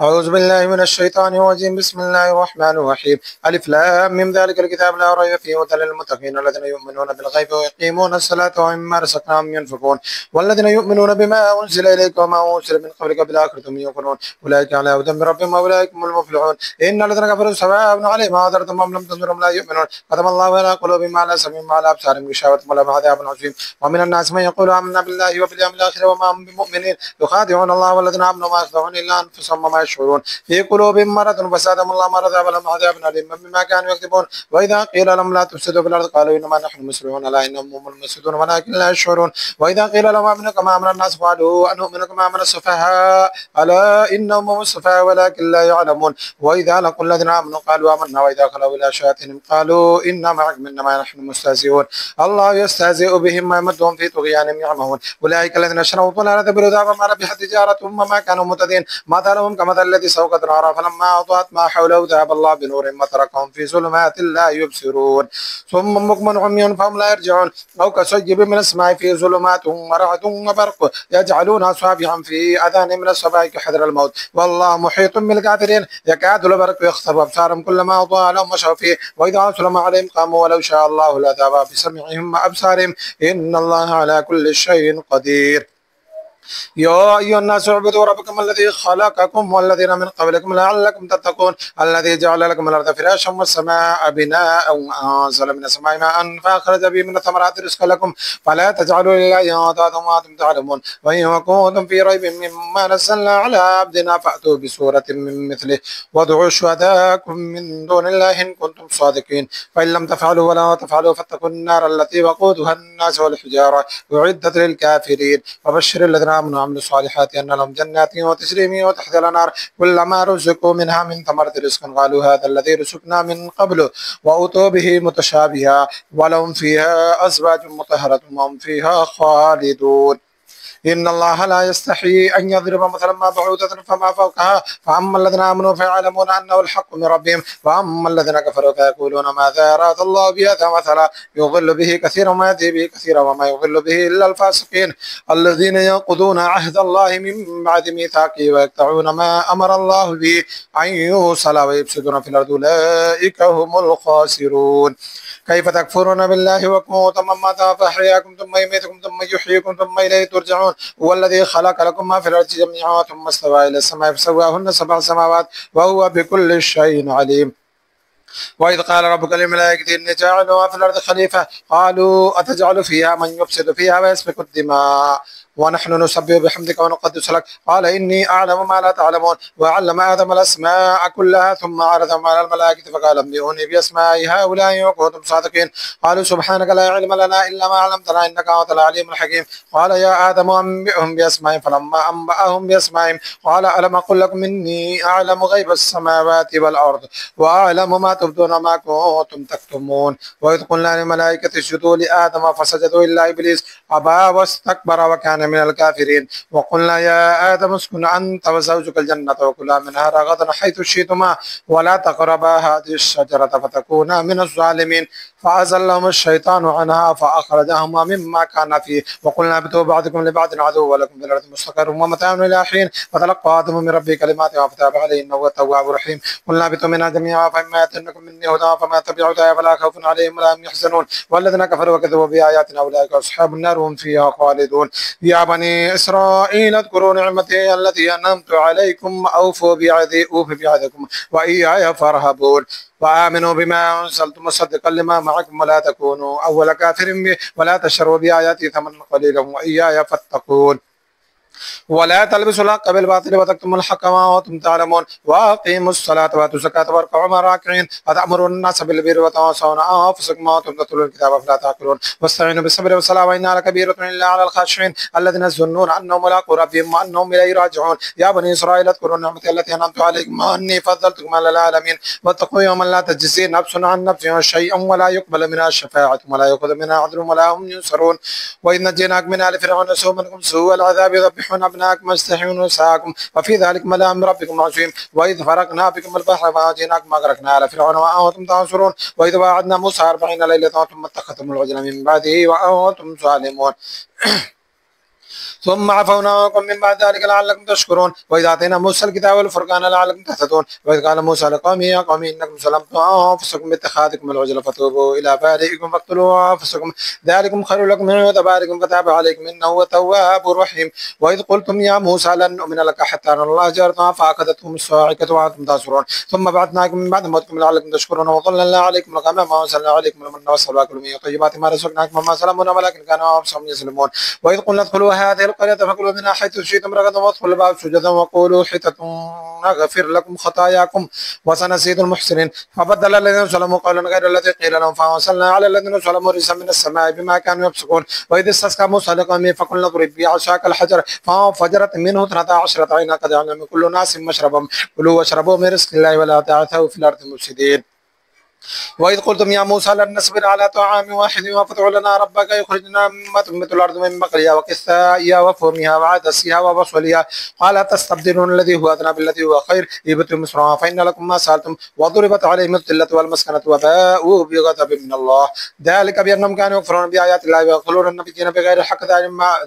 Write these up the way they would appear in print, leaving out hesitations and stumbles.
أعوذ بالله من الشيطان الرجيم. بسم الله الرحمن الرحيم. ألف لام ميم ذلك الكتاب لا ريب فيه هدى للمتقين الذين يؤمنون بالغيب ويقيمون الصلاة ومما رزقناهم ينفقون والذين يؤمنون بما أنزل إليك وما أنزل من قبلك بالآخرة هم يوقنون أولئك على هدى من ربهم وأولئك هم المفلحون. إن الذين كفروا سواء عليهم أنذرتهم أم لم تنذرهم لا يؤمنون ختم الله على قلوبهم وعلى سمعهم وعلى أبصارهم غشاوة ولهم عذاب عظيم. ومن الناس من يقول آمنا بالله وباليوم الآخر وما هم بمؤمنين يخادعون الله والذين آمنوا ما يخدعون إلا أنفسهم وما يشعرون. في قلوبهم مرض فزادهم الله مرضا ولهم عذاب أليم بما كانوا يكذبون. وإذا قيل لهم لا تفسدوا في الأرض قالوا إنما نحن مسلمون ألا إنهم هم المفسدون ولكن لا يشعرون. وإذا قيل لهم آمنوا كما آمن الناس قالوا أنؤمن كما آمن السفهاء ألا إنهم هم السفهاء ولكن لا يعلمون. وإذا لقوا الذين آمنوا قالوا آمنا وإذا خلوا إلى شياطينهم قالوا إنا معكم إنما نحن مستهزئون. الله يستهزئ بهم ويمدهم في طغيانهم يعمهون. أولئك الذين اشتروا الضلالة بالهدى فما ربحت تجارتهم وما كانوا مهتدين. مثلهم كمثل الذي استوقد نارا فلما أضاءت ما حوله ذهب الله بنورهم وتركهم في ظلمات لا يبصرون صم بكم عمي فهم لا يرجعون. أو كصيب من السماء في ظلمات ورعد وبرق يجعلون أصابعهم في آذانهم من الصواعق حذر الموت والله محيط بالكافرين. يكاد البرق يخطف أبصارهم كلما أضاء لهم مشوا فيه وإذا أظلم عليهم قاموا ولو شاء الله لذهب بسمعهم وأبصارهم إن الله على كل شيء قدير. يا أيها الناس اعبدوا ربكم الذي خلقكم والذين من قبلكم لعلكم تتقون الذي جعل لكم الأرض فراشا والسماء بناء وأنزل من السماء ماء فأخرج به من الثمرات رزقا لكم فلا تجعلوا لله أندادا وأنتم تعلمون. وإن كنتم في ريب مما نزلنا على عبدنا فأتوا بسورة من مثله وادعوا شهداءكم من دون الله إن كنتم صادقين فإن لم تفعلوا ولا تفعلوا فاتقوا النار التي وقودها الناس والحجارة أعدت للكافرين. وبشر الذين آمنوا وعملوا الصالحات أن لهم جنات وتجري من تحتها الأنهار كلما رزقوا منها من ثمرة رزقا قالوا هذا الذي رزقنا من قبل وأتوا به متشابها ولهم فيها أزواج مطهرة وهم فيها خالدون. إن الله لا يستحي أن يضرب مثلا ما بعوضة فما فوقها فأما الذين آمنوا فيعلمون أنه الحق من ربهم وأما الذين كفروا فيقولون ماذا أراد الله بهذا مثلا يضل به كثيرا وما يهدي به كثيرا وما يضل به إلا الفاسقين الذين ينقضون عهد الله من بعد ميثاقه ويقطعون ما أمر الله به أن يوصل ويفسدون في الأرض أولئك هم الخاسرون. كيف تكفرون بالله وكنتم أمواتا فأحياكم ثم يميتكم ثم يحييكم ثم إليه ترجعون. هو الذي خلق لكم ما في الأرض جميعا ثم استوى إلى السماء فسواهن سبع سماوات وهو بكل شيء عليم. وإذ قال ربك للملائكة إني جاعل في الأرض خليفة قالوا أتجعل فيها من يفسد فيها ويسفك الدماء ونحن نسبح بحمدك ونقدس لك قال إني أعلم ما لا تعلمون. وعلم آدم الأسماء كلها ثم عرضهم على الملائكة فقال أنبئوني بأسماء هؤلاء إن كنتم صادقين قالوا سبحانك لا علم لنا إلا ما علمتنا إنك أنت العليم الحكيم. قال يا آدم أنبئهم بأسمائهم فلما أنبأهم بأسمائهم قال ألم أقل لكم إني أعلم غيب السماوات والأرض وأعلم ما تبدون ما كنتم تكتمون. وإذ قلنا للملائكة اسجدوا لآدم فسجدوا إلا إبليس أبى واستكبر وكان من الكافرين. وقلنا يا آدم اسكن أنت وزوجك الجنة وكلا منها رغدا حيث شئتما ولا تقربا هذه الشجرة فتكونا من الظالمين فأزلهم الشيطان عنها فأخرجهما مما كان فيه. وقلنا اهبطوا بعضكم لبعض عدو ولكم في الأرض مستقر ومتاع إلى حين فتلقى آدم من ربه كلمات فتاب عليه إنه هو التواب الرحيم. قلنا اهبطوا منها جميعا فإما يأتينكم مني هدى فمن تبع هداي فلا خوف عليهم ولا هم يحزنون والذين كفروا وكذبوا بآياتنا أولئك أصحاب النار هم فيها خالدون. يا بني إسرائيل اذكروا نعمتي التي أنعمت عليكم أوفوا بعهدكم وإياي فارهبون وآمنوا بما أنزلت مصدقا لما معكم ولا تكونوا أول كافر به ولا تشتروا بآياتي ثمنا قليلا وإياي فاتقون. ولا تلبسوا الحق بالباطل وتكتموا الحق وأنتم تعلمون. وأقيموا الصلاة وآتوا الزكاة واركعوا مع الراكعين أتأمرون الناس بالبر وتنسون أنفسكم وأنتم تتلون الكتاب فلا تعقلون. واستعينوا بالصبر والصلاة وإنها لكبيرة إلا على الخاشعين الذين يظنون أنهم ملاقو ربهم وأنهم إليه راجعون. يا بني إسرائيل اذكروا نعمتي التي أنعمت عليكم وأني فضلتكم على العالمين واتقوا يوما لا تجزي نفس عن نفس شيئا ولا يقبل منها شفاعة ولا يأخذ منها عدل ولا هم ينصرون. وإذ نجيناك من آل فرعون يسومونكم سوء العذاب يذبحون أبناءكم ويستحيون نساءكم وفي ذلك بلاء من ربكم عظيم. وإذ فرقنا بكم البحر فأنجيناكم وأغرقنا آل فرعون وأنتم تنصرون. وإذ وعدنا موسى 40 ليلة ثم اتخذتم العجل من بعده وأنتم ظالمون. ثم عفونا عنكم من بعد ذلك لعلكم تشكرون. وإذا آتينا موسى الكتاب والفرقان لعلكم تهتدون. وإذ قال موسى لقومه يا قوم إنكم ظلمتم أنفسكم باتخاذكم العجل فتوبوا إلى بارئكم فاقتلوا أنفسكم ذلكم خير لكم عند بارئكم فتاب عليكم إنه هو التواب الرحيم. وإذ قلتم يا موسى لن نؤمن لك حتى نرى الله جهرة فأخذتهم الصاعقة وأنتم تنظرون ثم بعثناكم من بعد موتكم لعلكم تشكرون وظللنا عليكم الغمام وأنزلنا عليكم المن والسلوى كلوا من طيبات ما رزقناكم وما ظلمونا ولكن كانوا أنفسهم يظلمون. وإذ قلنا ادخلوا هذه القرية فكلوا منها حيث شئتم رغدا وادخلوا الباب سجدا وقولوا حطة نغفر لكم خطاياكم وسنزيد المحسنين. فبدل الذين ظلموا قولا غير الذي قيل لهم فأرسلنا على الذين ظلموا رجزا من السماء بما كانوا يفسقون. وإذ استسقى موسى لقومه فقلنا اضرب بعصاك الحجر فانفجرت منه 12 عينا قد علم كل ناس مشربهم كلوا واشربوا من رزق الله ولا تعثوا في الأرض مفسدين. وإذ قلتم يا موسى لن نصبر على طعام واحد فادع لنا ربك يخرجنا مما تنبت الأرض من بقلها وقثائها وفومها وعدسها وبصلها قال تستبدلون الذي هو أدنى بالذي هو خير اهبطوا مصرا فإن لكم ما سألتم وضربت عليهم الذلة والمسكنة وباءوا بغضب من الله ذلك بأنهم كانوا يكفرون بآيات الله ويقتلون النبيين بغير الحق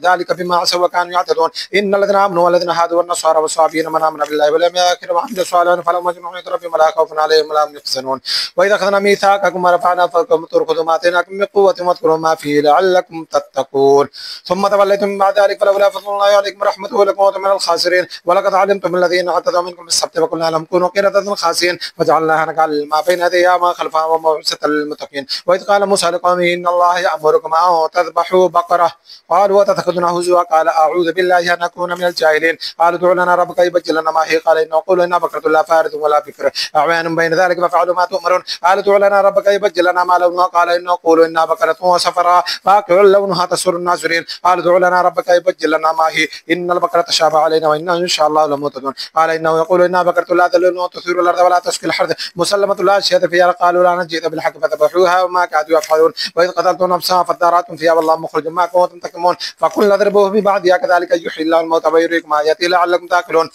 ذلك بما عصوا وكانوا يعتدون. إن الذين آمنوا والذين هادوا والنصارى والصابئين من آمن بالله واليوم الآخر وعملوا صالحا فلهم أجر عند ربهم ولا خوف عليهم ولا هم يحزنون. وإذا أخذنا ميثاقكم ورفعنا فوقكم الطور خذوا ما آتيناكم من قوة واذكروا ما فيه لعلكم تتقون. ثم توليتم من بعد ذلك فلولا فضل الله عليكم ورحمته لكنتم من الخاسرين. ولقد علمتم الذين اعتدوا منكم بالسبت فقلنا لهم كونوا قردة خاسئين فجعلناها نكالا ما بين يديها وما خلفها وموعظة للمتقين. وإذ قال موسى لقومه إن الله يأمركم أن تذبحوا بقرة قالوا وتتخذون هزوا قال أعوذ بالله أن أكون من الجاهلين. قالوا ادع لنا ربك يبين لنا ما هي قال إنه قولوا إنها بقرة لا فارض ولا بكر أعوان بين ذلك ففعلوا ما تؤمرون. قالوا ادع لنا ربك يبين لنا ما لونها قال إنه قولوا إنها بقرة وصفراء فاقع لونها تسر الناظرين. قالوا ادع لنا ربك يبين لنا ما هي إن البقرة تشابه علينا وإنا إن شاء الله لمهتدون. قال إنه يقول إنها بقرة لا ذلول وتثير الأرض ولا تسقي الحرث مسلمة لا شيء فيها. قالوا لا نجئت بالحق فذبحوها وما كادوا يفعلون. وإذ قتلتم نفسا فادارأتم فيها والله مخرج ما كنتم تكتمون فقلنا اضربوه ببعضها كذلك يحيي الله الموتى ويريكم آياته لعلكم تعقلون.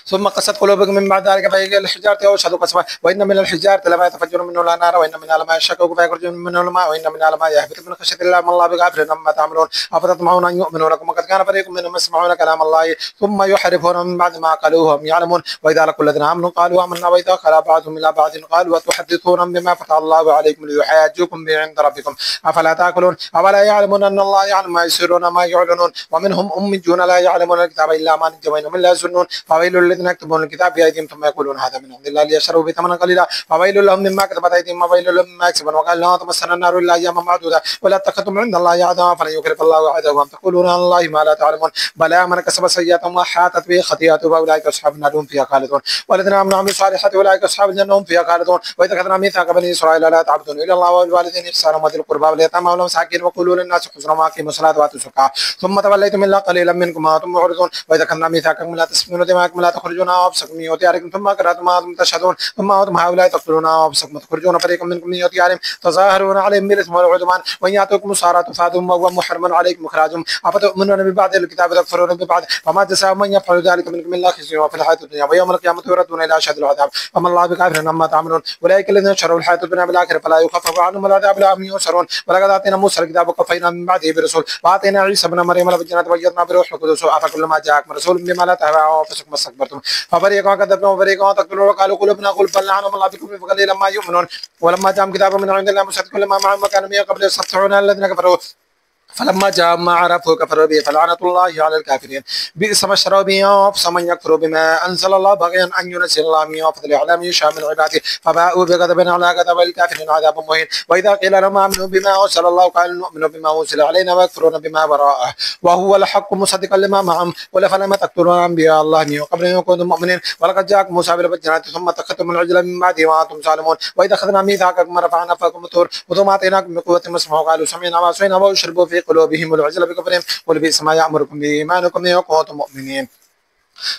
ثم قست قلوبكم من بعد ذلك فهي الحجارة أو أشد قسوة وإن من الحجارة لما يتفجر منه الأنهار وإن منها لما يشقق فيخرج منه الماء وإن منها لما يهبط من خشية الله ما الله بغافل عما تعملون. أفتطمعون أن يؤمنوا لكم وقد كان فريق منهم يسمعون كلام الله ثم يحرفون من بعد ما قالوه هم يعلمون. وإذا لقوا الذين آمنوا قالوا آمنا وإذا خلا بعضهم إلى بعض قالوا وتحدثون بما فتح الله عليكم ليحاجوكم به عند ربكم أفلا تأكلون. أولا يعلمون أن الله يعلم ما يسرون ما يعلنون ومنهم أميون لا يعلمون الكتاب إلا ما نجوا وإنهم لا يظنون. فويل الذين يكتبون الكتاب بأيديهم ثم يقولون هذا من عند الله ليشتروا به ثمنا قليلا فويل لهم مما كتبت أيديهم وويل لهم مما يكسبون. وقال لا تمسنا النار إلا أياما معدودة ولا اتخذتم عند الله عهدا فلن يخلف الله عهده وأم تقولون على الله ما لا تعلمون. بلى من كسب سيئة وحاتت به خطيئته فأولئك أصحاب النار هم فيها خالدون. والذين آمنوا وعملوا الصالحات أولئك أصحاب الجنة هم فيها خالدون. وإذا أخذنا ميثاق بني إسرائيل لا تعبدون إلا الله وبالوالدين إحسانا وذي القربى واليتامى والمساكين وقولوا للناس حسنا وأقيموا الصلاة وآتوا الزكاة ثم توليتم إلا قليلا منكم وأنتم معرضون. وإذا أخذنا ميثاقكم لا تسفكون دماءكم لا تخرجون أنفسكم من دياركم ثم قرأتم ما أنتم تشهدون ثم أنتم هؤلاء تقتلون أنفسكم وتخرجون فريقا منكم من ديارهم تظاهرون عليهم بالإثم والعدوان وإن يأتوكم أسارى تفادهم وهو محرم عليكم إخراجهم أفتؤمنون ببعض الكتاب وتكفرون ببعض فما جزاء من يفعل ذلك منكم إلا خزي وفي الحياة الدنيا ويوم القيامة يردون إلى أشد العذاب وما الله بغافل عما تعملون. أولئك الذين شروا الحياة الدنيا بالآخرة فلا يخفف عنهم العذاب ولا هم ينصرون. ولقد آتينا موسى الكتاب وكفينا من بعده برسول وآتينا عيسى ابن مريم البينات وأيدناه بروح القدس أفكلما جاءكم رسول بما لا تهوى أنفسكم استكبرتم ففريقا كذبتم وفريقا تقتلون وقالوا قلوبنا غلف بل لعنهم الله بكفرهم فقليلا ما يؤمنون. ولما جاءهم كتاب من عند الله مصدق لما معهم وكانوا من قبل يستفتحون الذين كفروا فلما جاء ما عرفوا كفروا به فلعنة الله على الكافرين. بئس ما اشتروا به أنفسهم من يكفروا بما أنزل الله بغيا أن ينزل الله من فضله على من يشاء من عباده فباءوا بغضب على غضب وللكافرين عذاب مهين. وإذا قيل لهم آمنوا بما أنزل الله قالوا نؤمن بما أنزل علينا ويكفرون بما وراءه وهو الحق مصدقا لما معهم ولفلما تقتلون أنبياء الله من قبل أن يكونوا مؤمنين. ولقد جاءكم موسى بالبينات ثم اتخذتم العجل من بعده وأنتم ظالمون. وإذا أخذنا ميثاقكم ورفعنا فوقكم الطور خذوا ما آتيناكم من قوة واسمعوا قالوا سمعنا وعصينا وأشربوا في قلوبهم العجل بكفرهم قل بئس ما يأمركم به إيمانكم إن كنتم مؤمنين.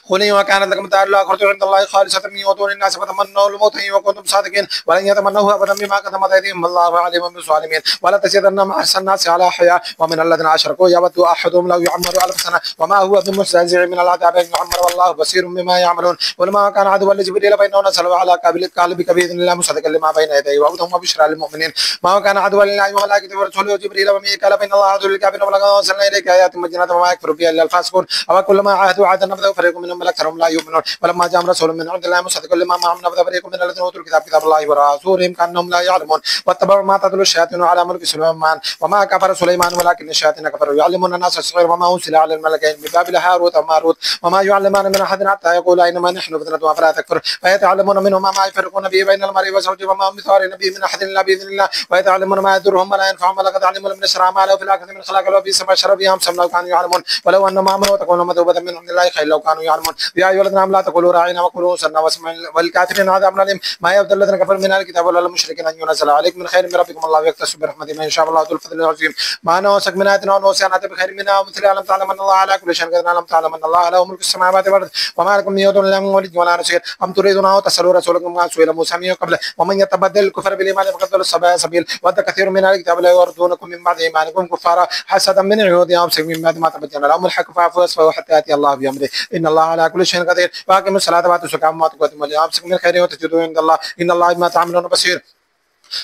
قل وكانت لكم الدار الآخرة عند الله خالصة من دون الناس فتمنوا الموت إن كنتم صادقين ولن يتمنوه أبدا بما قدمت أيديهم والله عليم بالظالمين ولا تزيدن أحسن الناس على حياة ومن الذين أشركوا يود أحدهم لو يعمر 1000 سنة وما هو بمستهزئ من العذاب أن يعمر والله بصير بما يعملون ولما كان عدوا لجبريل فإنه نزل على قلبك بإذن الله مصدقا لما بين يديه وهدى وبشرى للمؤمنين ما كان عدوا لله وملائكته ورسوله وجبريل وميكال فإن الله عدو للكافرين ولقد أرسلنا إليك آيات مبينات وما يكفر بها إلا الفاسقون أو كلما عاهدوا عهدا نبذه فريق منهم بل أكثرهم لا يؤمنون ولما جاء رسول من عند الله مصدق لما معهم نبذ فريق من الذين اوتوا الكتاب كتاب الله وراء ظهورهم كانهم لا يعلمون واتبعوا ما تتلو الشياطين على ملك سليمان وما كفر سليمان ولكن الشياطين كفروا يعلمون الناس السحر وما انزل على الملكين ببابل هاروت وماروت وما يعلمان من احد حتى يقول انما نحن فتنة فلا تكفر فيتعلمون منهما ما يفرقون به بين المرء وزوجه وما هم بضارين به من احد الا باذن الله ويتعلمون ما يضرهم ولا ينفعهم ولقد علموا من اشرع ما له في الاخره من خلاق له في سبع شرب يامسم لو كانوا يعلمون ولو انهم امنوا وتكونوا مثوبة من عند الله خير لو كانوا يعلمون يا ايها الذين امنوا لا تقولوا راعينا وقولوا انصرنا واسمعوا والكافرين عذاب اليم ما يبدل الذين كفروا من الكتاب ولا المشركين ان ينزل عليكم من خير من ربكم الله يختص برحمته من يشاء الله ذو الفضل العظيم ما نوسك من آياتنا ونوسينا بخير منها ومثلها لم تعلم ان الله على كل شيء قدير لم تعلم ان الله له ملك السماوات والارض وما لكم من دون الله من ولي ولا نصير ام تريدون ان تسالوا رسولكم ما سئل موسى من قبل ومن يتبدل الكفر بالايمان فقد ضل السبيل ود كثير من الكتاب لا يردونكم من بعد ايمانكم كفارا حسدا من عند انفسهم من بعد ما تبين لهم الحق فاعفوا واصفحوا حتى ياتي الله بامره ان الله على كل شيء قدير واقيموا الصلاه واتوا الزكاه وما تقدموا لانفسكم من خير وتجدوه عند الله ان الله بما تعملون بصير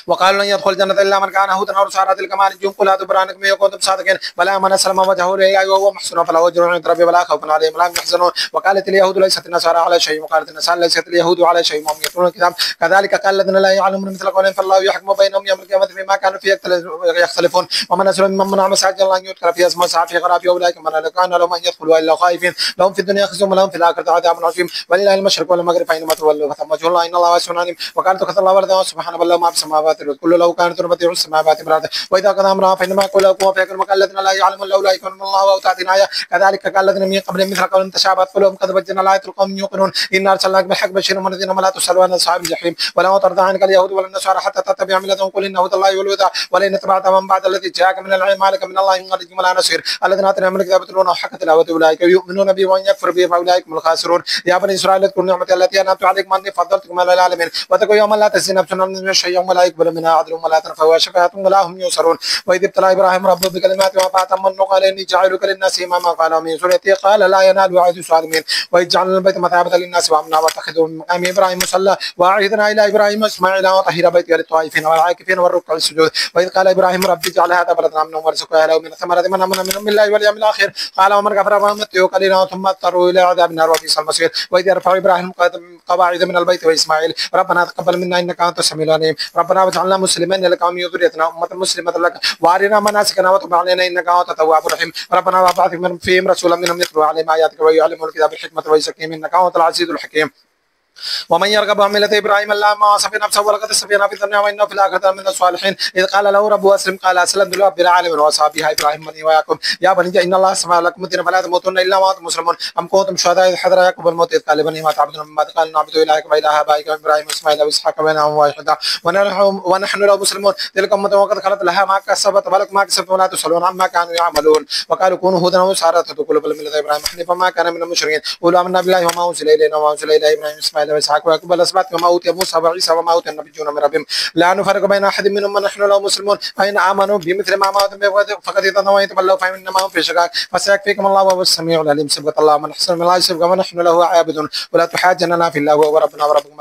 وقالوا لن يدخل الجنة إلا من كان هودا أو نصارى تلك ما نجوم قل هاتوا برهانكم إن كنتم صادقين بلى من أسلم وجهه لله وهو محسن فله أجر عند ربه ولا خوف عليهم ولا هم يحزنون وقالت اليهود ليست النصارى على شيء وقالت النصارى ليست اليهود على شيء وهم يتلون الكتاب كذلك قال الذين لا يعلمون مثل قولهم فالله يحكم بينهم يوم القيامة فيما كانوا فيه يختلفون ومن أسلم ممن منع مساجد الله أن يذكر فيها اسمه وسعى في خرابها أولئك من كان لهم أن يدخلوا إلا خائفين لهم في الدنيا خزي ولهم في الآخرة عذاب عظيم ولله المشرق والمغرب فإنما تولوا فثم وجه الله إن الله واسع عليم وقالت اتخذ الله ولدا سبحانه بل له ما في السماوات كل لو كانت بديع السماوات والارض واذا قضى امرا فانما يقول له كن فيكون وقال الذين لا يعلمون لولا يكون الله او تاتينا ايه كذلك قال الذين من قبلهم مثل قولهم تشابهت قلوبهم قد بينا الايات لقوم يوقنون ان ارسلناك بالحق بشيرا ونذيرا ولا تسالوا عن اصحاب الجحيم ولا ترضى عنك اليهود ولا النصارى حتى تتبع ملتهم قل ان هدى الله هو الهدى ولئن اتبعت من بعد الذي جاءك من العلم ما لك من الله من ولي ولا نصير الذين اتيناهم الكتاب يتلونه حق تلاوته اولئك يؤمنون به ومن يكفر به فاولئك هم الخاسرون يا بني اسرائيل اذكروا نعمتي التي انعمت عليكم اني فضلتكم على العالمين واتقوا يوما لا تجزي نفس عن شيئا ولا يقبل منها عدل ولا تنفع شفاعة ولا هم ينصرون واذ ابتلى ابراهيم ربه بكلمات فاتمن قال اني جاعلك للناس اماما قال من ذريتي قال لا ينال عهد الظالمين واذ جعلنا البيت مثابة للناس وامنا واتخذوا من مقام ابراهيم مصلى وعهدنا الى ابراهيم واسماعيل وطهر بيتي للطائفين والعاكفين والركع السجود واذ قال ابراهيم ربي اجعل هذا بلدا امنا وارزق اهله من الثمرات من امن منهم بالله واليوم الاخر قال ومن كفر فامته قليلا ثم اضطروا الى عذاب النار وبئس المصير واذ يرفع ابراهيم قواعد من البيت واسماعيل ربنا تقبل منا انك انت السميع العليم ربنا واجعلنا مسلمين لك ومن ذريتنا امه مسلمه لك وارنا مناسكنا وتب علينا انك انت التواب الرحيم ربنا وابعث فيهم رسولا منهم يتلو عليهم اياتك ويعلمهم الكتاب والحكمه ويزكيهم انك انت العزيز الحكيم ومن يرغب عن ملة ابراهيم الا ما صفي نفسه ولقد اصطفيناه في الدنيا وانه في الاخره من الصالحين اذ قال له ربه اسلم قال اسلمت لرب العالمين واصحابها ابراهيم بني ويعقوب يا بني ان الله اصطفى لكم الدين فلا تموتن الا وانتم مسلمون ام كنتم شهداء اذ حضر يعقوب الموت اذ قال لبنيه ما تعبدون من بعد قال نعبد الهك واله ابائك ابراهيم واسماعيل واسحاق بينهم واحدا ونحن له مسلمون تلك امه وقد خلت لها ما كسبت ولكم ما كسبتم ولا تسالون عما كانوا يعملون وقالوا كونوا هودا ونصارى تدخلوا بالمله ابراهيم حنيفا ما كان من المشركين قولوا امنا بالله وما انزل الينا وما انزل الى ابراهيم واسماعيل واسحاق ويعقوب الاسباط وما اوتي موسى وعيسى وما اوتي النبيون من ربهم لا نفرق بين احد منهم ونحن له مسلمون فان امنوا بمثل ما امنتم فقد اهتدوا وان تولوا فانما هم في شقاق فسيكفيكم الله وهو السميع العليم سبحان الله من احسن من الله سبحانه ونحن له عابدون ولا تحاجننا في الله وهو ربنا وربكم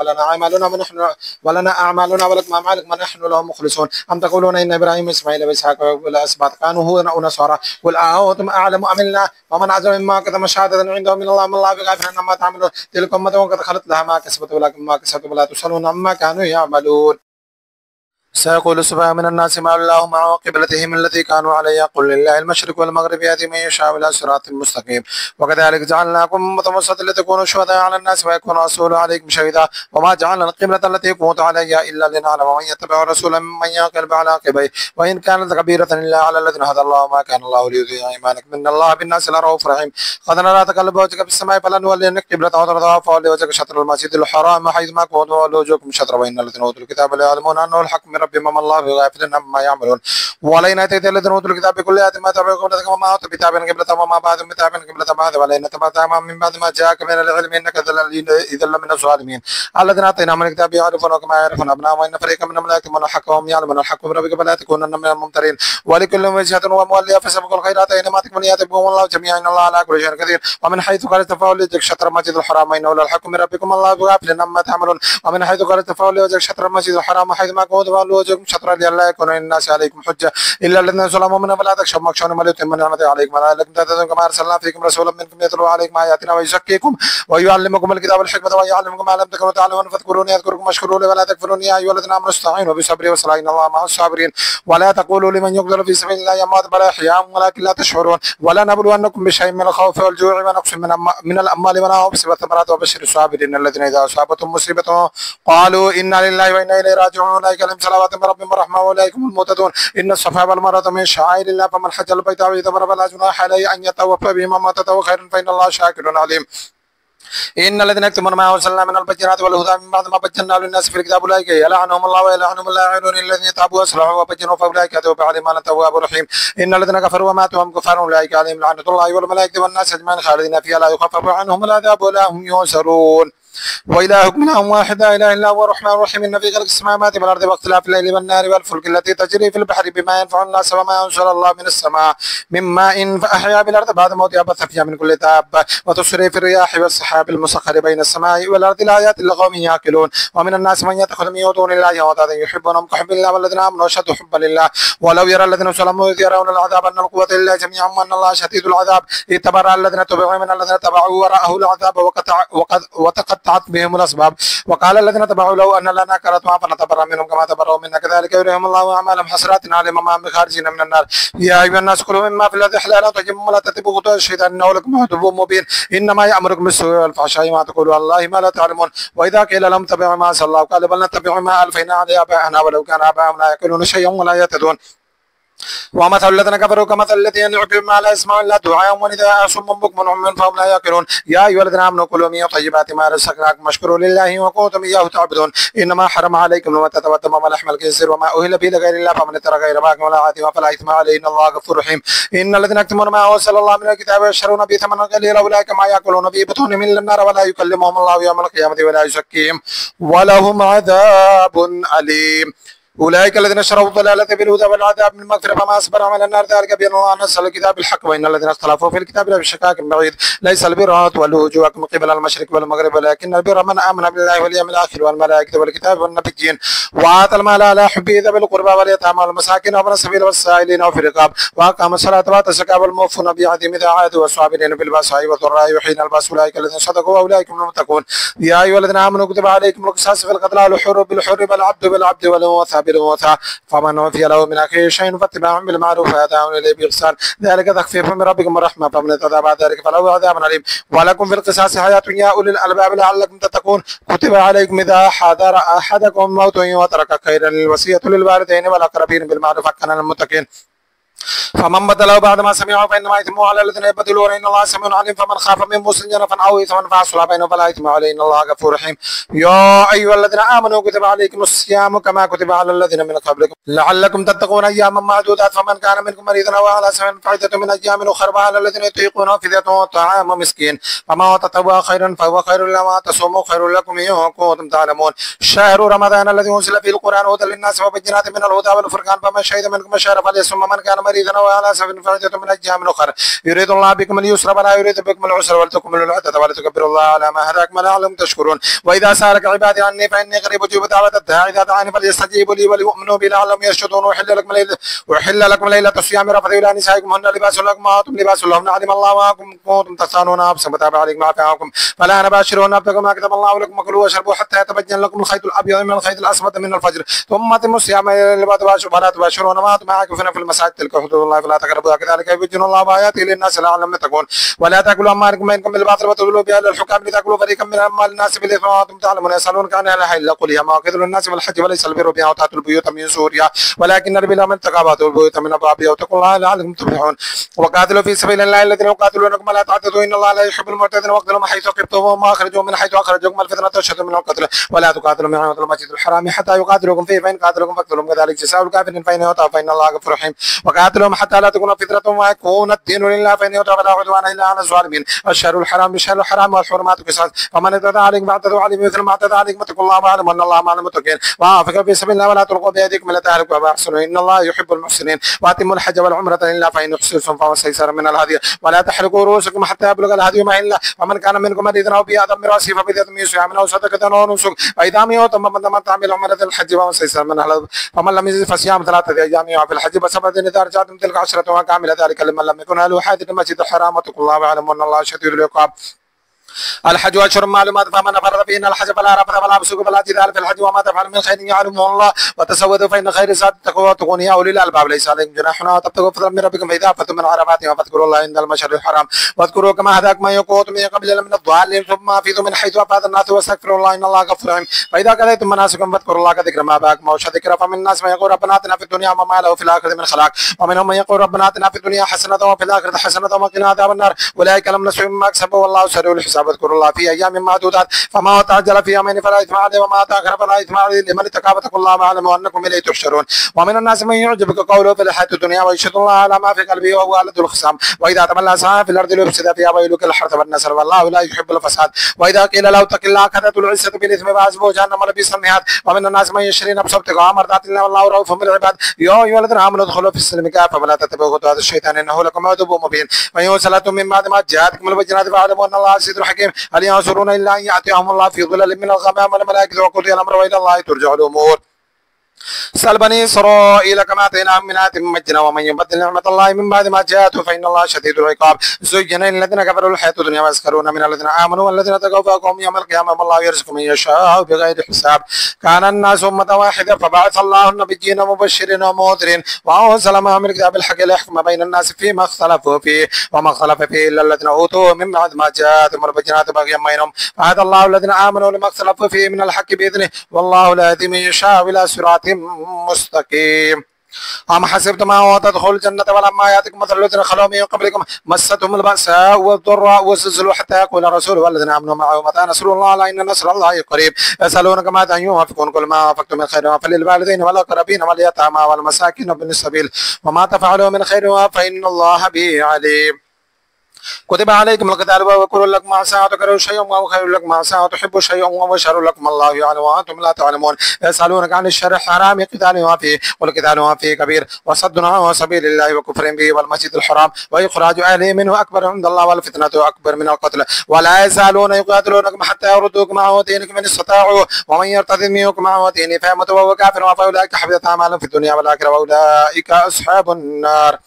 ولنا اعمالنا ولكم اعمالكم ونحن له مخلصون ام تقولون ان ابراهيم واسماعيل واسحاق والاسباط كانوا هودا او نصارى قل اانتم اعلم ام الله ومن اعظم مما كتم شهاده عنده من الله ما الله بغافل عما تعملون تلك امه وقد خلت لها ما كسبت ولكم ما كسبتم ولا تسالون عما كانوا يعملون سيقول سبحانه من الناس ما الله مع قبلتهم التي كانوا عليها قل لله المشرق والمغرب يهدي من يشاء الى صراط مستقيم وكذلك جعلناكم امه وسطا لتكونوا شهداء على الناس ويكون الرسول عليكم شهيدا وما جعلنا القبلة التي كنت عليها الا لنعلم من يتبع الرسول ممن ينقلب على عقبيه وان كانت كبيرة الا على الذين هدى الله وما كان الله ليضيع ايمانكم ان الله بالناس لرؤوف رحيم قد نرى تقلب وجهك في السماء فلنولينك قبلة ترضاها فولي وجهك شطر المسجد الحرام حيث ما كنتم وولوا وجوهكم شطر وان الذين اوتوا الكتاب لا يعلمون انه الحق من ربهم الله بغافل عما يعملون ولئن اتيت الذين اوتوا الكتاب بكل آية ما تبعوا قبلتك وما اوتوا بتابع قبلة وما بعضهم بتابع قبلة بعض ولئن تبعتهم من بعد ما جاءك من العلم انك اذا لمن الظالمين الذين اعطيناهم الكتاب يعرفونه كما يعرفون ابناءهم وان فريقا منهم لا يكتمون الحق وهم يعلمون الحق من ربك فلا تكونن من الممترين ولكل وجهة ومولية فسبقوا الخيرات اينما تكونوا ياتي بهم الله جميعا ان الله على كل شيء قدير ومن حيث خرجت فولي وجهك شطر المسجد الحرام انه للحق من ربكم الله بغافل عما تعملون ومن حيث خرجت فولي وجهك شطر المسجد الحرام حيث ما كنتم فولوا وجهكم شطرا لئلا يكون للناس عليكم حجة الا الذين ظلموا منهم فلا تخشوا واخشوني وليتم نعمتي عليكم ولعلكم تهتدون كما ارسلنا فيكم رسولا منكم يتلو عليكم اياتنا ويزكيكم ويعلمكم الكتاب والحكمة ويعلمكم ما لم تكونوا تعلمون فاذكروني اذكركم واشكروا لي ولا تكفروني يا ايها الذين امنوا استعينوا بالصبر والصلاة ان الله مع الصابرين ولا تقولوا لمن يقتل في سبيل الله اموات بل احياء ولكن لا تشعرون ولا نبلونكم بشيء من الخوف والجوع ونقص من الاموال والانفس والثمرات وبشر الصابرين الذين اذا اصابتهم مصيبة قالوا انا لله وانا اليه راجعون اولئك لهم صلوات من ربهم ورحمة واولئك هم المهتدون ان الصفا والمروة من شعائر الله فمن حج البيت او اعتمر فلا جناح عليه ان يطوف بهما ما تطوع خيرا فان الله شاكر عليم إن الذين يكتمون ما أرسلنا من البينات والهدى من بعد ما بيناه للناس في الكتاب أولئك يلعنهم الله ويلعنهم اللاعنون الذين تابوا وأصلحوا وبينوا فأولئك يتوب عليهم أنا التواب الرحيم إن الذين كفروا وماتوا هم كفار أولئك عليهم لعنة الله والملائكة والناس أجمعين خالدين فيها لا يخفف عنهم العذاب ولا هم ينصرون وإلهكم إله واحد لا إله إلا هو الرحمن الرحيم إن في خلق السماوات والأرض واختلاف الليل والنهار والفلك التي تجري في البحر بما ينفع الناس وما أنزل الله من السماء من ماء فأحيا بالأرض بعد موتها بث فيها من كل دابة وتصريف الرياح والسحاب المسخر بين السماء والأرض لآيات لقوم يعقلون ومن الناس من يتخذ من دون الله وأندادا يحبونهم كحب الله والذين آمنوا أشد حبا لله ولو يرى الذين ظلموا إذ يرون العذاب أن القوة لله جميعا وأن الله شديد العذاب إذ تبرأ الذين تبعوا من الذين تبعوا ورأوا العذاب وتقطعت بهم الأسباب وقال الذين تبعوا لو أن لنا كرة فنتبرأ منهم كما تبرأوا منا كذلك يريهم الله أعمالهم حسرات عليهم ما بخارجين من النار يا أيها الناس كلوا مما في الأرض حلالا طيبا ولا تتبعوا خطوات الشيطان إنه لكم عدو مبين إنما يأمركم بالسوء والفحشاء ما تقولوا الله ما لا تعلمون وإذا قيل لهم تبعوا ما أنزل الله قالوا بل نتبع ما ألفينا عليه آباءنا ولو كان آباءهم لا يأكلون شيئا ولا يهتدون ومثل الذين كفروا كمثل الذين يعبدون ما لا يسمعون الا دعاء ونداء صم بكم عمي فهم لا يعقلون يا ايها الذين امنوا كلوا من طيبات ما رزقناكم واشكروا لله وكنتم اياه تعبدون انما حرم عليكم الميتة والدم ولحم الخنزير وما اهل به لغير الله فمن اتقى غير باغ ولا عاد فلا اثم عليه ان الله غفور رحيم ان الذين يكتمون ما انزل الله من الكتاب ويشترون به ثمنا قليلا اولئك ما ياكلون في بطونهم الا النار ولا يكلمهم الله يوم القيامه ولا يزكيهم ولهم عذاب اليم أولئك الذين اشتروا الضلالة بالهدى والعذاب من المغفرة فما أصبرهم على النار ذلك بأن الله نزل الكتاب بالحق وإن الذين اختلفوا في الكتاب لفي شقاق بعيد ليس البر أن تولوا وجوهكم قبل المشرق والمغرب ولكن البر من آمن بالله واليوم الآخر والملائكة والكتاب والنبيين وآتى المال على حبه ذوي القربى واليتامى والمساكين وابن السبيل والسائلين وفي الرقاب وأقام الصلاة وآتى الزكاة والموفون بعهدهم إذا عاهدوا والصابرين بالبأساء والضراء وحين البأس أولئك الذين صدقوا وأولئك هم المتقون يا أيها الذين آمنوا كتب عليكم القصاص في القتل الحر بالحر والعبد بالعبد والأنثى بالأنثى فمن أوفي له من أخيه شيء فاتباع بالمعروف وأداء إليه بإحسان ذلك تخفيف من ربكم ورحمة فمن اتقى بعد ذلك فله عذاب أليم ولكم في القصاص حياة يا أولي الألباب لعلكم تتقون كتب عليكم إذا حضر أحدكم موت وترك خيرا للوصية للوالدين والأقربين بالمعروف حقا على المتقين فمن بدله بعد ما سمعه فإنما إثمه على الذين يبدلون إن الله سميع عليم فمن خاف من موص جنفا أو إثما فأصلح بينهم فلا إثم عليه إن الله غفور رحيم يا أيها الذين آمنوا كتب عليكم الصيام كما كتب على الذين من قبلكم لعلكم تتقون أياما معدودات فمن كان منكم مريضا أو على سفر فعدة من أيام أخرى وعلى الذين يطيقونه فدية طعام مسكين فما تطوع خيرا فهو خير لكم وما تصوموا خير لكم إن كنتم تعلمون شهر رمضان الذي أنزل فيه القرآن هدى للناس وبينات من الهدى والفرقان فمن شهد منكم الشهر فليصم من كان مريضا أو على سفر فعدة من أيام أخرى يريد الله بكم اليسر ولا يريد بكم العسر ولتكملوا العدة ولتكبروا الله على ما هداكم ولعلكم تشكرون وإذا سألك عبادي عني فإني قريب أجيب دعوة الداعي إذا دعاني فليستجيبوا لي وليؤمنوا بي لعلهم يرشدون وأحل لكم ليلة الصيام رفث إلى نسائكم هن لباس لكم وأنتم لباس لهن علم الله ما كنتم تختانون أنفسكم وتاب عليكم عافاكم فلا أنا باشرون أبتغوا ما كتب الله لكم وكلوا واشربوا حتى يتبين لكم الخيط الأبيض من الخيط الأسود من الفجر ثم أتموا الصيام إلى الليل ولا تباشرون ما أنتم عاكفون في المساجد تلك تلك حدود الله فلا تقربوها كذلك يبين الله آياته للناس لعلهم يتقون ولا تأكلوا أموالكم بينكم بالباطل وتدلوا بها للحكام لتأكلوا فريقا من أموال الناس بالإثم وأنتم تعلمون يسألونك عن الأهل قل هي مواقيت للناس والحج وليس البر بها وتأتوا البيوت من سوريا ولكن البر من تقابلوا البيوت من أبوابها واتقوا الله لعلكم تفلحون وقاتلوا في سبيل الله الذين يقاتلونكم ولا تعتدوا إن الله لا يحب المعتدين واقتلوا من حيث ثقفتم وما أخرجوا من حيث أخرجوكم الفتنة واشهدوا منهم القتل ولا تقاتلوا من حيث المسجد الحرام حتى يقاتلوكم فيه فإن قاتلوكم فاقتلوهم كذلك جزاء الكافرين فإن يعطوا فإن الله غفور رحيم وقاتلوهم حتى لا تكون فتنة ويكون الدين لله فإن يعطوا فلا عدوان إلا على الظالمين الشهر الحرام بالشهر الحرام والحرمات قصاص فمن اعتدى عليكم فاعتدوا عليه مثل ما اعتدى عليكم واتقوا الله واعلموا أن الله مع المتقين وأنفقوا في سبيل الله ولا تلقوا بأيديكم إلى التهلكة وأحسنوا إن الله يحب المحسنين وأتموا الحج والعمرة إلا فإن أحسنتم فهو استيسر من الهدي ولا تحرقوا رؤوسكم حتى يبلغ الهدي محله ومن كان منكم مريضا أو به أذى من رأسه ففدية من صيام أو صدقة أو نسك فإذا أمنتم فمن تمتع بالعمرة الحج فهو استيسر من الهدي فمن لم يجد فصيام 3 أيام في الحج وسبعة إذا رجعتم تلك 10 وكامل ذلك لمن لم يكن أهله حاضر المسجد الحرام واتقوا الله واعلموا أن الله شديد العقاب الحج أشهر معلومات فمن فرض فيهن الحج فلا رفث ولا فسوق ولا جدال في الحج وما تفعل من خير يعلمه الله وتزودوا فإن خير زاد التقوى واتقون يا أولي الألباب ليس عليكم جناح وتبتغوا فضلا من ربكم فإذا أفضتم من عرفات فاذكروا الله عند المشعر الحرام واذكروا كما هداكم من يقوت من قبل من الضالين ثم أفيضوا من حيث أفاض الناس واستغفروا الله إن الله غفور رحيم فإذا قضيتم مناسككم فاذكروا الله كذكر ما باكم أو ذكر فمن الناس من يقول ربنا آتنا في الدنيا وما له في الآخرة من خلاق ومنهم من يقول ربنا آتنا في الدنيا حسنة وفي الآخرة حسنة وقنا عذاب النار أولئك لم نسوا مما كسبوا والله سريع الحساب واذكروا الله في أيام معدودات فما تعجل في يومين فلا إثم عليه وما تأخر فلا إثم عليه لمن اتقى واتقوا الله واعلموا أنكم إليه تحشرون ومن الناس من يعجبك قوله في الحياة الدنيا ويشهد الله على ما في قلبه وهو ألد الخصام وإذا تملى سعى في الأرض ليفسد فيها ويهلك الحرث والنسل والله لا يحب الفساد وإذا قيل له اتق الله أخذته العزة بالإثم فحسبه جهنم ولبئس المهاد ومن الناس من يشتري نفسه ابتغاء مرضات الله والله رؤوف بالعباد يا أيها الذين آمنوا ادخلوا في السلم كافة ولا تتبعوا خطوات الشيطان إنه لكم عدو مبين وإن سألتم من بعد ما جاءتكم البينات فاعلموا أن الله عزيز حكيم هل ينصرون إلا أن يأتيهم الله في ظلال من الغمام والملائكة وقضي الأمر وإلى الله ترجع الأمور سأل بني إسرائيل كما آتيناهم من آية مجنا ومن يبدل نعمة الله من بعد ما جاءته فإن الله شديد العقاب زين للذين كفروا الحياة الدنيا ويسخرون من الذين آمنوا والذين تقوا فوقهم يوم القيامة والله يرزق من يشاء بغير حساب كان الناس أمة واحدة فبعث الله النبيين مبشرين ومنذرين وأنزل معهم الكتاب الحق ليحكم بين الناس فيما اختلفوا فيه وما اختلف فيه إلا الذين أوتوه من بعد ما جاءتهم البينات بغيا بينهم فهدى الله الذين آمنوا لما اختلفوا فيه من الحق بإذنه والله لا يهدي من يشاء إلى صراط مستقيم أم حسبتم أن تدخلوا الجنة ولما يأتكم مثل الذين خلوا من قبلكم مستهم البأساء والضراء وزلزلوا حتى يقول الرسول والذين آمنوا معه متى نصر الله ألا إن نصر الله قريب يسألونك ماذا ينفقون قل ما أنفقتم من خير فللوالدين والأقربين واليتامى والمساكين وابن السبيل وما تفعلوا من خير فإن الله به عليم كتب عليكم القتال وهو كر لكم عسى أن تكرهوا شيئا وهو خير لكم عسى أن تحبوا شيئا وهو شر لكم الله يعلم وأنتم لا تعلمون يسألونك عن الشهر الحرام قتال فيه والقتال فيه كبير وصد عن سبيل الله وكفر به والمسجد الحرام وإخراج أهله منه أكبر عند الله والفتنة أكبر من القتل ولا يزالون يقاتلونكم حتى يردوكم عن دينكم إن استطاعوا ومن يرتد منكم عن دينه فيمت وهو كافر فأولئك حبطت أعمالهم في الدنيا والآخرة وأولئك أصحاب النار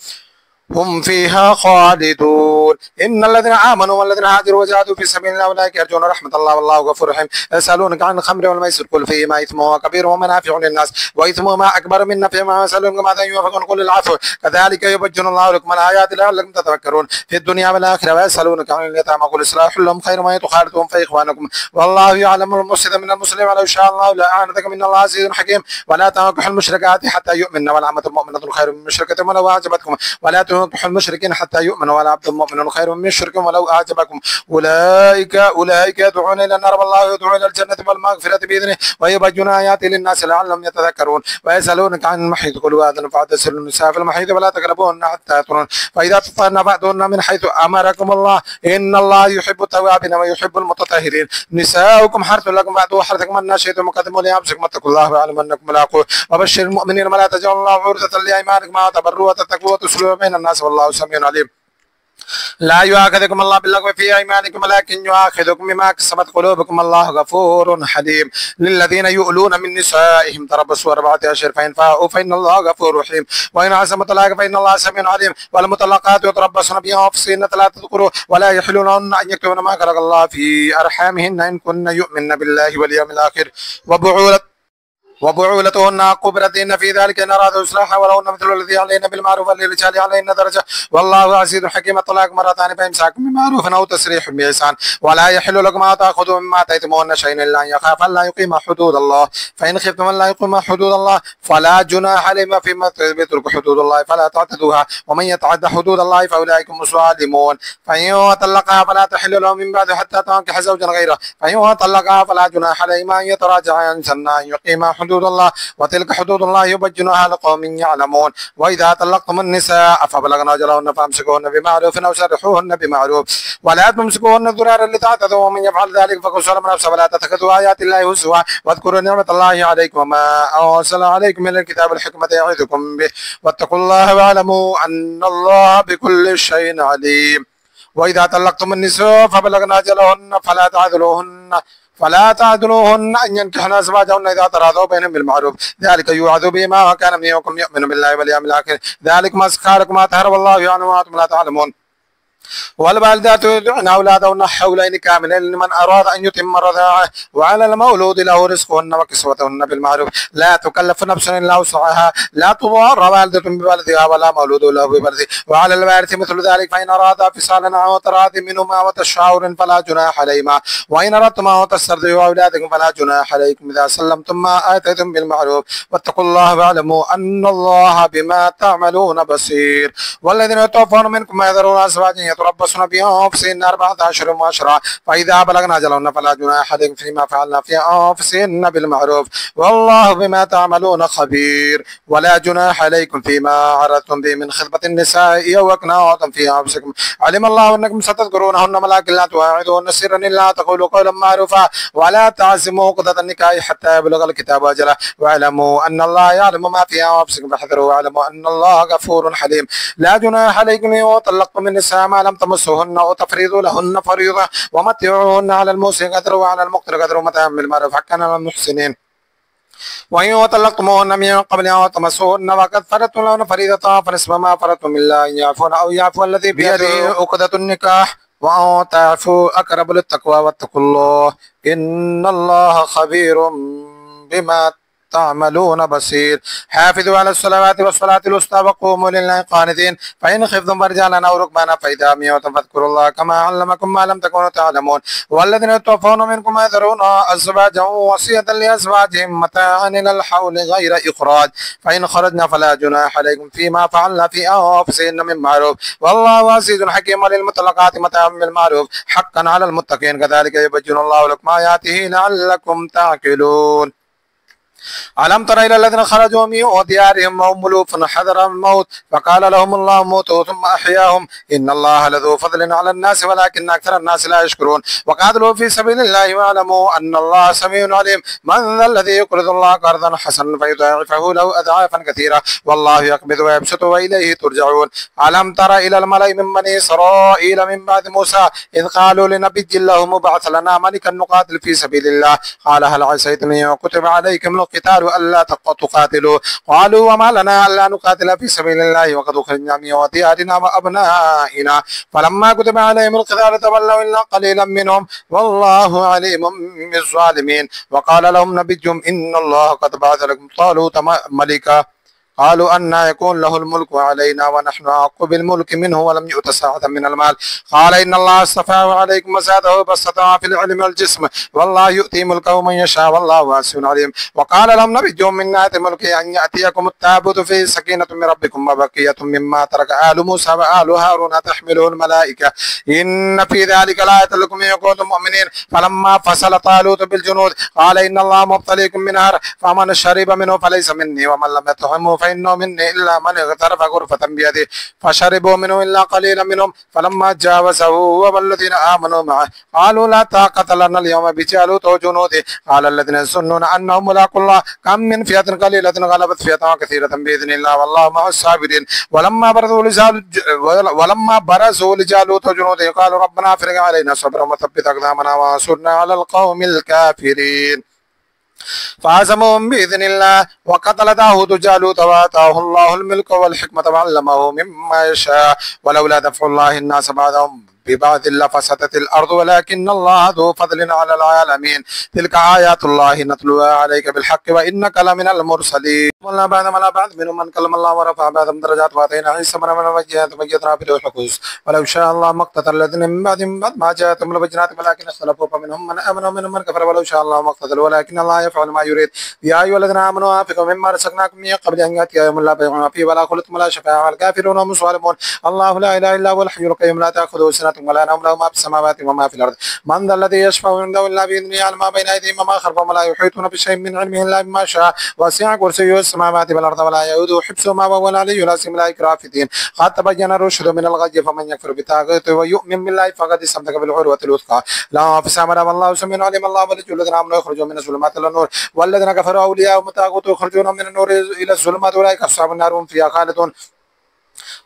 هم فيها خالدون إن الذين آمنوا والذين هاجروا وجاهدوا في سبيل الله أولئك يرجون رحمة الله والله غفور رحيم يسألونك عن الخمر والميسر قل فيهما إثم كبير ومنافع للناس وإثمهما أكبر من نفعهما يسألونك ماذا ينفقون قل العفو كذلك يبين الله لكم الآيات لعلكم تتفكرون في الدنيا والآخرة ويسألونك عن اليتامى قل إصلاح لهم خير ما يتخالطون فإخوانكم والله يعلم المفسد من المسلم ولو شاء الله لأعنتكم إن الله عزيز حكيم ولا تنكحوا المشركات حتى يؤمن والعامة المؤمنة خير من مشركة ولو أعجبتكم ولا تنكحوا المشركين حتى يؤمنوا ولا عبد مؤمن خير من مشرك ولو أعجبكم أولئك يدعون إلى النار والله يدعو إلى الجنة والمغفرة بإذنه ويبين آياته للناس لعلهم يتذكرون ويسألونك عن المحيض قل وأذن فاعتزلوا النساء في المحيض ولا تقربوهن حتى يطهرن فإذا تطهرن فأتوهن من حيث أمركم الله إن الله يحب التوابين ويحب المتطهرين نساؤكم حرث لكم فأتوا حرثكم أن شئتم وقدموا لأنفسكم واتقوا الله واعلموا أنكم ملاقوه وبشر المؤمنين ولا تجعلوا الله عرضة لأيمانكم وتبروا وتتقوا وتصلحوا بين الناس والله سميع عليم لا يؤاخذكم الله باللغو في أيمانكم ولكن يؤاخذكم بما كسبت قلوبكم الله غفور حليم للذين يؤلون من نسائهم تربصوا 4 أشهر فإن فاءوا فإن الله غفور رحيم وإن عزموا الطلاق فإن الله سميع عليم والمطلقات يتربصن بأنفسهن 3 قروء ولا يحل لهن أن يكتمن ما خلق الله في أرحامهن إن كن يؤمن بالله واليوم الآخر وبعولتهن قبرت إن في ذلك إن أرادوا إصلاحا ولهن مثل الذي عليهن بالمعروف وللرجال عليهن درجة والله عزيز حكيم. الطلاق مرتان فإمساك بمعروف أو تسريح بإحسان ولا يحل لكم أن تأخذوا مما آتيتموهن شيئا إلا أن يخاف ألا يقيم حدود الله فإن خفتم أن لا يقيم حدود الله فلا جناح عليهما فيما يترك حدود الله فلا تعتدوها ومن يتعد حدود الله فأولئك هم الظالمون. فإن طلقها فلا تحل له من بعد حتى تنكح زوجا غيره فإن طلقها فلا جناح عليهما أن يتراجعا أن يقيما حدود الله وتلك حدود الله يبينها لقوم يعلمون. وإذا طلقتم النساء فبلغن أجلهن فامسكوهن بمعروف أو سرحوهن بمعروف ولا تمسكوهن ضرارا لتعتدوا ومن يفعل ذلك فقد ظلم نفسه ولا تتخذوا آيات الله هزوا واذكروا نعمة الله عليكم وما أرسل عليكم من الكتاب الحكمة يعظكم به واتقوا الله واعلموا أن الله بكل شيء عليم. وإذا طلقتم النساء فبلغن أجلهن فلا تعذلوهن أن ينكحن أزواجهن إذا تراضوا بينهم بالمعروف ذلك يوعظ به ما كان منكم يؤمن بالله واليوم الآخر ذلك ما أزكى لكم وأطهر والله يعلم وأنتم لا تعلمون. والوالدات يرضعن أولادهن حولين كاملين لمن أراد أن يتم الرضاعة وعلى المولود له رزقهن وكسوتهن بالمعروف لا تكلف نفس إلا وسعها لا تضار والدة بولدها ولا مولود له بولده وعلى الوارث مثل ذلك فإن أرادا فصالا أو تراض منهما وتشاور فلا جناح عليهما وإن أردتم أن تسترضعوا أولادكم فلا جناح عليكم إذا سلمتم ما آتيتم بالمعروف واتقوا الله واعلموا أن الله بما تعملون بصير. والذين يتوفون منكم يذرون أزواجا يتربصن بأنفسهن 14 وعشرا فإذا بلغن أجلهن فلا جناح عليكم فيما فعلن في أنفسهن بالمعروف والله بما تعملون خبير. ولا جناح عليكم فيما عرضتم به من خطبة النساء أو أكننتم في أنفسكم علم الله أنكم ستذكرونهن ولكن لا تواعدوهن سرا إلا تقولوا قولا معروفا ولا تعزموا عقدة النكاح حتى يبلغ الكتاب أجله واعلموا أن الله يعلم ما في أنفسكم فاحذروا واعلموا أن الله غفور حليم. لا جناح عليكم إن طلقتم النساء ما لم تمسوهن أو تفريضوا لهن فريضة ومتعوهن على الموسع قدره وعلى المقتر قدره متاعا بالمعروف حقا على المحسنين. وإن طلقتموهن من قبل أن تمسوهن وقد فرضتم لهن فريضة فنصف ما فرضتم إلا أن يعفون أو يعفو الذي بيده عقدة النكاح وأن تعفوا أقرب للتقوى واتقوا الله إن الله خبير بما تعملون بصير. حافظوا على الصلوات والصلاة الوسطى وقوموا لله قانتين فإن خفتم فرجالا أو ركبانا فإذا أمنتم فاذكروا الله كما علمكم ما لم تكونوا تعلمون. والذين يتوفون منكم يذرون أزواجا وصية لأزواجهم متاعا إلى الحول غير إخراج فإن خرجنا فلا جناح عليكم فيما فعلنا في أنفسهن من معروف والله عزيز حكيم. للمطلقات متاع بالمعروف حقا على المتقين كذلك يبين الله لكم آياته لعلكم تعقلون. ألم تر إلى الذين خرجوا من ديارهم وهم ألوف حذر الموت فقال لهم الله موتوا ثم أحياهم إن الله لذو فضل على الناس ولكن أكثر الناس لا يشكرون. وقاتلوا في سبيل الله واعلموا أن الله سميع عليم. من ذا الذي يقرض الله قرضا حسنا فيضاعفه له أضعافا كثيرة والله يقبض ويبسط وإليه ترجعون. ألم تر إلى الملأ من بني إسرائيل من بعد موسى إذ قالوا لنبي له مبعث لنا ملكا نقاتل في سبيل الله قال هل عسيتم إن كتب عليكم القتال ألا تقاتلوا قالوا وما لنا ألا نقاتل في سبيل الله وقد أخرجنا من ديارنا وأبنائنا فلما كتب عليهم القتال تولوا إلا قليلا منهم والله عليم بالظالمين. وقال لهم نبيهم إن الله قد بعث لكم طالوت ملكا قالوا أن يكون له الملك علينا ونحن أحق بالملك منه ولم يؤت ساعة من المال قال إن الله اصطفاه عليكم وزاده بسطة في العلم والجسم والله يؤتي ملكه من يشاء والله واسع عليم. وقال لهم نبيهم من آية ملكه أن يأتيكم التابوت فيه سكينة من ربكم وبقية مما ترك آل موسى وآل هارون تحمله الملائكة إن في ذلك لآية لكم إن كنتم مؤمنين. فلما فصل طالوت بالجنود قال إن الله مبتليكم من نهر فمن شرب منه فليس مني ومن لم يطعمه فإنه مني إلا من اغترف غرفة بيده فشربوا منه إلا قليلا منهم فلما جاوزه هو والذين آمنوا معه قالوا لا طاقة لنا اليوم بجالوت وجنوده قال الذين يظنون أنهم ملاقوا الله كم من فئة قليلة غلبت فئة كثيرة بإذن الله والله مع الصابرين. ولما برزوا لجالوت وجنوده قالوا ربنا افرغ علينا صبرا وثبت أقدامنا وانصرنا على القوم الكافرين فعزمهم بإذن الله. وقتل داود جالوت وآتاه الله الملك والحكمة وعلمه مما يشاء ولولا دفع الله الناس بعضهم ببعض لفسدت الأرض ولكن الله ذو فضل على العالمين. تلك آيات الله نتلوها عليك بالحق وإنك لمن المرسلين. والله بعد ما بعد منهم من كلم الله ورفع بعضهم درجات وآتينا عيسى من البينات وأيدنا بروح القدس ولو شاء الله ما اقتتل الذين من بعد ما جاءتهم البينات ولكن اختلفوا فمنهم من آمن ومنهم من كفر ولو شاء الله ما اقتتل ولكن الله يفعل ما يريد. يا أيها الذين آمنوا أنفقوا مما رزقناكم من قبل أن يأتي يوم لا بيع فيه ولا خلة ولا شفاعة والكافرون هم الظالمون. الله لا إله إلا هو الحي القيوم لا تأخذه سنة ولا نوم له ما في السماوات وما في الأرض. من ذا الذي يشفع عنده إلا بإذنه يعلم ما بين أيديهم وما خلفهم ولا يحيطون بشيء من علمه إلا بما شاء وسع كرسيه السماوات والأرض ولا يؤوده حفظهما وهو العلي العظيم. لا إكراه في الدين قد تبين الرشد من الغي فمن يكفر بالطاغوت ويؤمن بالله فقد استمسك بالعروة الوثقى لا انفصام لها والله سميع عليم. الله ولي الذين آمنوا يخرجون من الظلمات إلى النور والذين كفروا أولياءهم الطاغوت يخرجون من النور إلى الظلمات أولئك أصحاب النار هم فيها خالدون.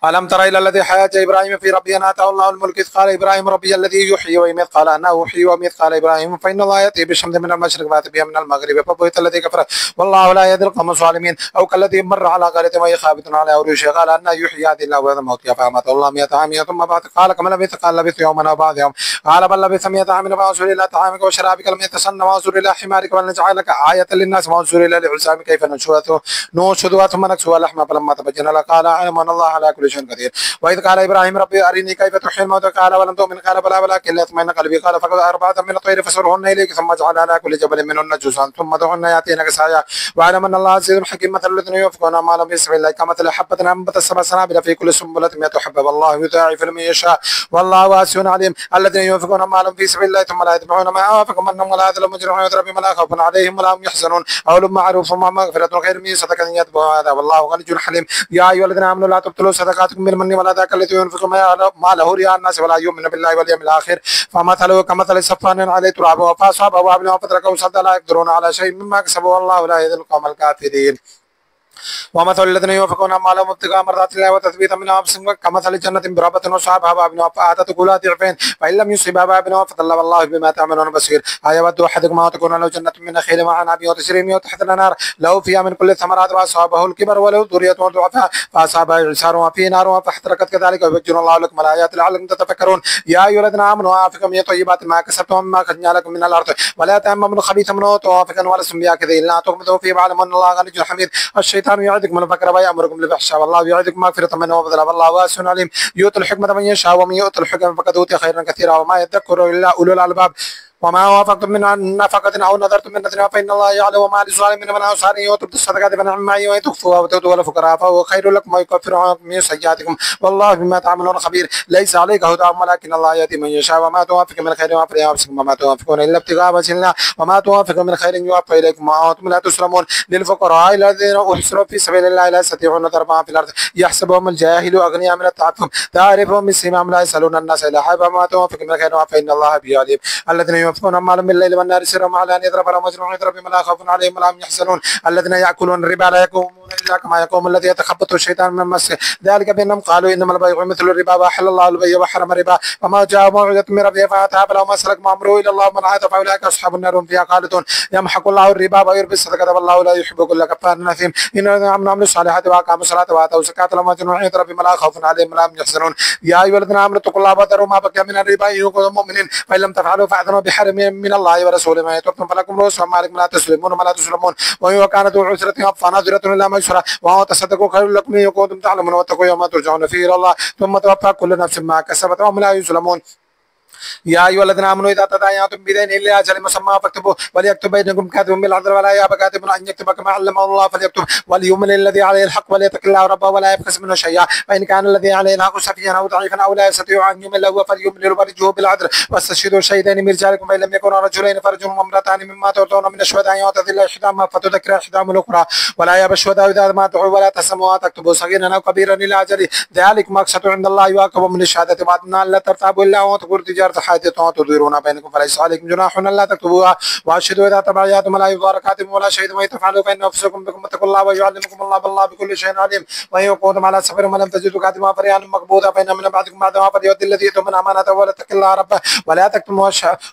ألم تر إلى الذي حاج إبراهيم في ربه أن آتاه الله الملك إذ قال إبراهيم ربي الذي يحيي ويميت قال أنا أحيي وأميت قال إبراهيم فإن الله يأتي بالشمس من المشرق فأتي بها من المغرب فبهت الذي كفر والله لا يهدي القوم الظالمين. أو كالذي مر على قرية وهي خاوية على عروشها قال أن يحيي هذه الله بعد موتها فأماته الله 100 عام ثم بعث قال كم لبثت قال لبثت يوما أو بعض يوم قال بل لبثت 100 عام فانظر إلى طعامك وشرابك لم يتسنى وانظر إلى حمارك ولنجعلك آية للناس وانظر إلى الحسام كيف ننشدها ثم نكسوها لحما فلما تبين له قال أعلم أن الله على كل شيء قدير. وإذ قال إبراهيم ربي أرني كيف تحيي الموتى قال ولم تؤمن قال بلى ولكن ليطمئن قلبي قال فخذ 4 من الطير فصرهن إليك ثم اجعل على كل جبل منهن جزءا ثم ادعهن يأتينك سعيا واعلم أن الله عزيز حكيم. مثل الذين ينفقون أموالهم في سبيل الله كمثل حبة أنبتت 7 سنابل في كل سنبلة 100 حبة والله يضاعف لمن يشاء والله واسع عليم. الذين ينفقون أموالهم في سبيل الله ثم لا يتبعون ما أنفقوا منهم ولا يذلون مجرمون ويضرب بما لا خوف عليهم ولا هم يحزنون قول معروف ومغفرة خير من صدقة يتبعها هذا والله غني حليم. يا أيها الذين آمنوا لا تبطلوا صدقاتكم بالمن ولا ذاك الذي ينفق ما له رياء الناس ولا يؤمن بالله واليوم الآخر فمثله كمثل صفوان عليه تراب فأصابه وابل فتركه صلدا لا يقدرون على شيء مما كسبوا والله لا يهدي القوم الكافرين. ومثل الذين ينفقون أموالهم ابتغاء مرضات الله وتثبيتا من أنفسهم كمثل جنة بربة وصحابها وابن فآتت كلها ضعفين فإن لم يصبها وابن فضل والله بما تعملون بصير. أيود أحدكم أن تكون له جنة من نخيل وعنب وتجري من تحت الأنهار له فيها من كل الثمرات وأصابه الكبر وله ذرية ضعفاء فأصابها إعصار وفيه نار فاحترقت كذلك ويبين الله لكم الآيات لعلكم تتفكرون. يا أيها الذين آمنوا أنفقوا من طيبات ما كسبتم ومما أخرجنا لكم من الأرض ولا تيمموا الخبيث منه توافقا ولستم بآخذيه إلا أن تغمضوا فيه واعلموا أن الله غني حميد. الشيطان يعدكم الفقر ويأمركم بالفحشاء والله يعدكم مغفرة منه وفضلا والله واسع عليم. يؤتي الحكمة من يشاء ومن يؤتي الحكمة فقد أوتي خيرا كثيرا وما يذكر إلا أولو الألباب. وما وافقتم من نفقة أو نذرتم من نذر فإن الله يعلم وما للظالمين من أنصار يؤتوا الصدقات فنعم وإن تخفوها وتؤتوا الفقراء فهو خير لكم ويكفر عنكم من سيئاتكم والله بما تعملون خبير. ليس عليك هداهم ولكن الله يهدي من يشاء وما توافق من خير يوفى لأنفسكم وما توافقون إلا ابتغاء وجه الله وما توافق من خير يوفى إليكم وأنتم لا تسلمون. للفقراء الذين أحصروا في سبيل الله لا يستطيعون ضربا في الأرض يحسبهم الجاهل أغنياء من التعفف تعرفهم بسيماهم لا يسألون الناس إلحافا وما توافق من خير فإن الله به عليم. الذين ينفقون أموالهم بالليل والنهار سرا وعلى أن يضرب لهم أجر ويضرب بما لا خوف عليهم ولا هم يحزنون. الذين يأكلون الربا لا يقومون إلا كما يقوم الذي يتخبطه الشيطان من المس ذلك بأنهم قالوا إنما البيع مثل الربا وأحل الله البيع وحرم الربا وما جاء موعظة من ربه فأتاها فلو ما سلك أمره إلى الله من عاد فأولئك أصحاب النار هم فيها خالدون. يمحق الله الربا ويربي الصدقة والله لا يحب كل كفار أثيم. إن الذين آمنوا وعملوا الصالحات وأقاموا الصلاة وآتوا الزكاة لهم أجر وعند ربهم لا خوف عليهم ولا هم يحزنون. يا أيها الذين آمنوا اتقوا الله وذروا ما بقي من الربا إن كنتم مؤمنين فإن لم تفعلوا فأذنوا بحرم من الله ورسوله ما يتوبتم فلكم رؤوس أموالكم لا تسلمون ولا تسلمون وإن كانت ذو عسرة فنظرة إلى ميسرة وهو تصدقوا خير لكم إن كنتم تعلمون واتقوا يوما ترجعون فيه إلى الله ثم توفى كل نفس ما كسبت وهم لا يظلمون. يا أيها الذين آمنوا إذا تداينتم بدين إلى أجل مسمى فاكتبوه وليكتب بينكم كاتب بالعدل ولا يأبى كاتب أن يكتب كما علمه الله فليكتب وليؤمن الذي عليه الحق وليتق الله ربه ولا يبخس منه شيئا فإن كان الذي عليه الحق سفيها أو ضعيفا أو لا يستطيع أن يمل هو فليملل ورجه بالعدل واستشهدوا شهيدين من رجالكم فإن لم يكونا رجلين فرجل وامرأتان مما ترضون من الشهداء يعتذر إحداهما فتذكر إحداهما الأخرى ولا يأبى الشهداء إذا ما دعوا ولا تسموا تكتبوا صغيرا أو كبيرا إلى أجله ذلك مقصد عند الله وأقوم من الشهادة وأدنى ألا ترتابوا إلا وتقولوا تجارة الأرض حادثة تديرون بينكم فليس عليكم جناح ألا تكتبوها وأشهدوا إذا تبايعتم ولا يضار كاتب ولا شهيد وإن تفعلوا فإن أنفسكم بكم واتقوا الله ويعلمكم الله بالله بكل شيء عليم. وإن يقودم على سفر ولم تجدوا كاتبا فرهان مقبوضا فإن من بعدكم بعدما فليؤدي الذي يؤتمن أمانته وليتق الله ربه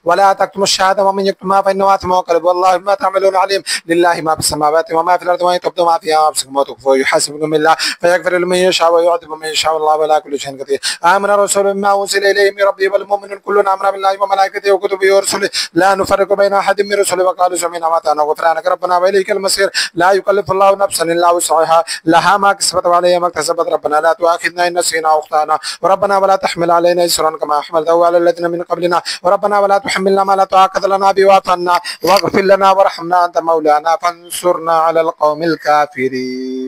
ولا تكتموا الشهادة ومن يكتمها فإنه آثم وقلب والله بما تعملون عليم. لله ما في السماوات وما في الأرض وإن تبدوا ما فيها أنفسكم وتخفوه يحاسبكم بالله فيغفر لمن يشاء ويعذب من يشاء والله ولا كل شيء قدير. آمن الرسول بما أنزل إليه من ربه والمؤمنون كلنا آمن بالله وملائكته وكتبه ورسله لا نفرق بين أحد من رسله وقالوا سمعنا وأطعنا غفرانك ربنا وإليك المصير. لا يكلف الله نفسا إلا وسعها لها ما كسبت وعليها ما اكتسبت ربنا لا تؤاخذنا إن نسينا أو أخطأنا وربنا ولا تحمل علينا إصرا كما حملته على الذين من قبلنا وربنا ولا تحملنا ما لا طاقة لنا به واعف عنا واغفر لنا وارحمنا أنت مولانا فانصرنا على القوم الكافرين.